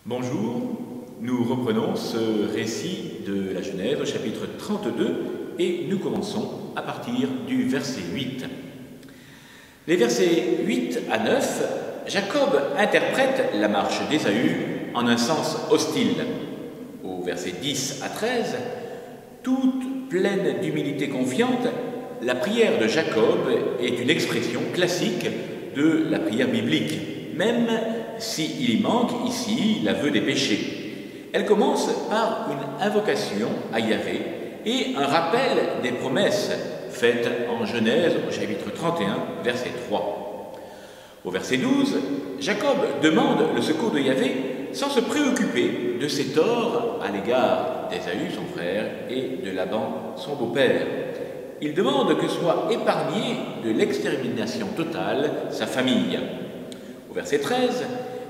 Bonjour, nous reprenons ce récit de la Genèse au chapitre 32 et nous commençons à partir du verset 8. Les versets 8 à 9, Jacob interprète la marche d'Ésaü en un sens hostile. Au verset 10 à 13, toute pleine d'humilité confiante, la prière de Jacob est une expression classique de la prière biblique, même s'il y manque ici l'aveu des péchés. Elle commence par une invocation à Yahvé et un rappel des promesses faites en Genèse au chapitre 31, verset 3. Au verset 12, Jacob demande le secours de Yahvé sans se préoccuper de ses torts à l'égard d'Ésaü, son frère, et de Laban, son beau-père. Il demande que soit épargnée de l'extermination totale sa famille. Au verset 13,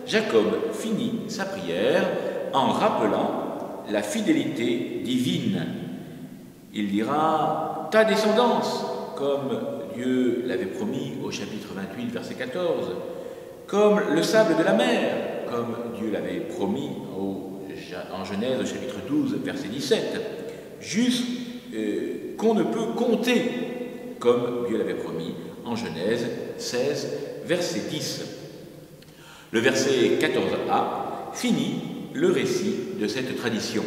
Jacob finit sa prière en rappelant la fidélité divine. Il dira « ta descendance », comme Dieu l'avait promis au chapitre 28, verset 14, comme le sable de la mer, comme Dieu l'avait promis en Genèse au chapitre 12, verset 17, juste qu'on ne peut compter, comme Dieu l'avait promis en Genèse 16, verset 10. Le verset 14a finit le récit de cette tradition.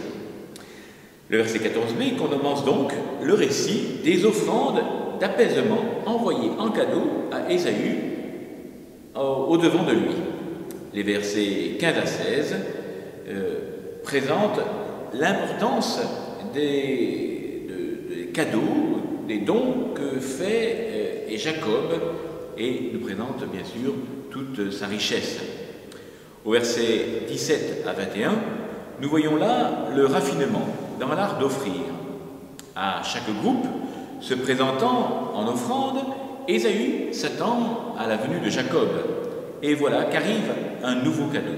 Le verset 14b commence donc le récit des offrandes d'apaisement envoyées en cadeau à Ésaü au-devant de lui. Les versets 15 à 16 présentent l'importance des cadeaux, des dons que fait Jacob et nous présente bien sûr toute sa richesse. Au verset 17 à 21, nous voyons là le raffinement dans l'art d'offrir. À chaque groupe se présentant en offrande, Ésaü s'attend à la venue de Jacob. Et voilà qu'arrive un nouveau cadeau.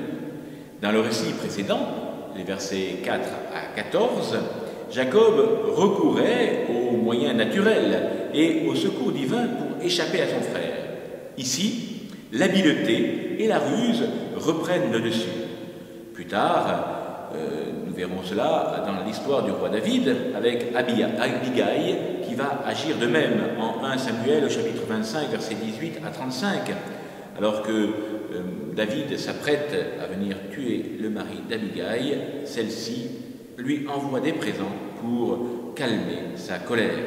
Dans le récit précédent, les versets 4 à 14, Jacob recourait aux moyens naturels et au secours divin pour échapper à son frère. Ici, l'habileté et la ruse reprennent le dessus. Plus tard, nous verrons cela dans l'histoire du roi David avec Abigaï qui va agir de même en 1 Samuel au chapitre 25, versets 18 à 35. Alors que David s'apprête à venir tuer le mari d'Abigaï, celle-ci lui envoie des présents pour calmer sa colère.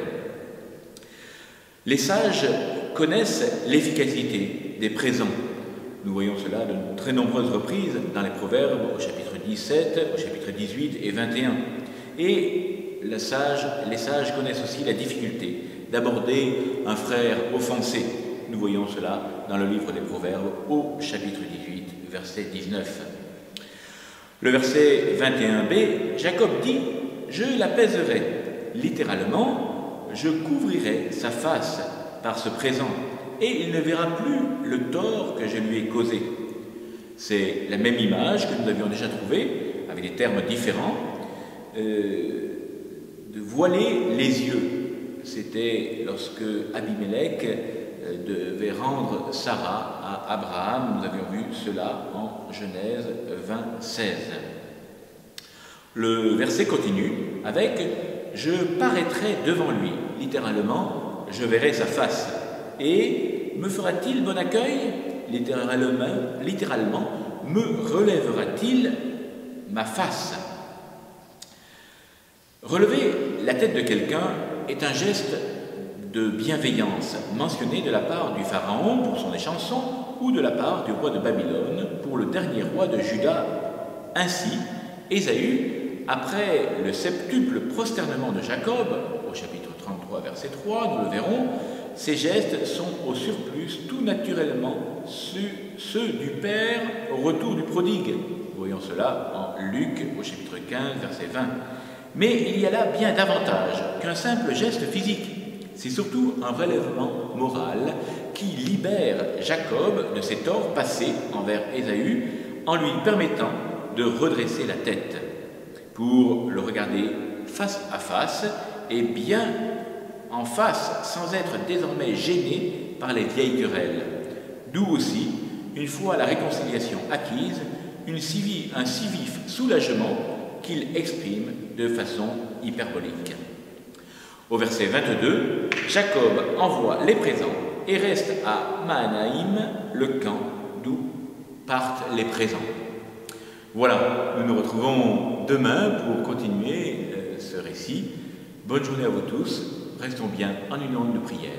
Les sages connaissent l'efficacité des présents. Nous voyons cela de très nombreuses reprises dans les Proverbes au chapitre 17, au chapitre 18 et 21. Et les sages connaissent aussi la difficulté d'aborder un frère offensé. Nous voyons cela dans le livre des Proverbes au chapitre 18, verset 19. Le verset 21b, Jacob dit « Je l'apaiserai ». Littéralement, je couvrirai sa face par ce présent et il ne verra plus le tort que je lui ai causé. C'est la même image que nous avions déjà trouvée, avec des termes différents, de voiler les yeux. C'était lorsque Abimelech devait rendre Sarah à Abraham. Nous avions vu cela en Genèse 26. Le verset continue avec « Je paraîtrai devant lui ». Littéralement, je verrai sa face. Et me fera-t-il bon accueil? Littéralement, me relèvera-t-il ma face? Relever la tête de quelqu'un est un geste de bienveillance mentionné de la part du Pharaon pour son échanson ou de la part du roi de Babylone pour le dernier roi de Juda. Ainsi, Ésaü, après le septuple prosternement de Jacob, au chapitre 33, verset 3, nous le verrons, ces gestes sont au surplus tout naturellement ceux du Père au retour du prodigue. Nous voyons cela en Luc au chapitre 15, verset 20. Mais il y a là bien davantage qu'un simple geste physique. C'est surtout un relèvement moral qui libère Jacob de ses torts passés envers Ésaü en lui permettant de redresser la tête pour le regarder face à face et bien en face sans être désormais gêné par les vieilles querelles. D'où aussi, une fois la réconciliation acquise, un si vif soulagement qu'il exprime de façon hyperbolique. Au verset 22, Jacob envoie les présents et reste à Mahanaïm, le camp d'où partent les présents. Voilà, nous nous retrouvons demain pour continuer ce récit. Bonne journée à vous tous, restons bien en union de prière.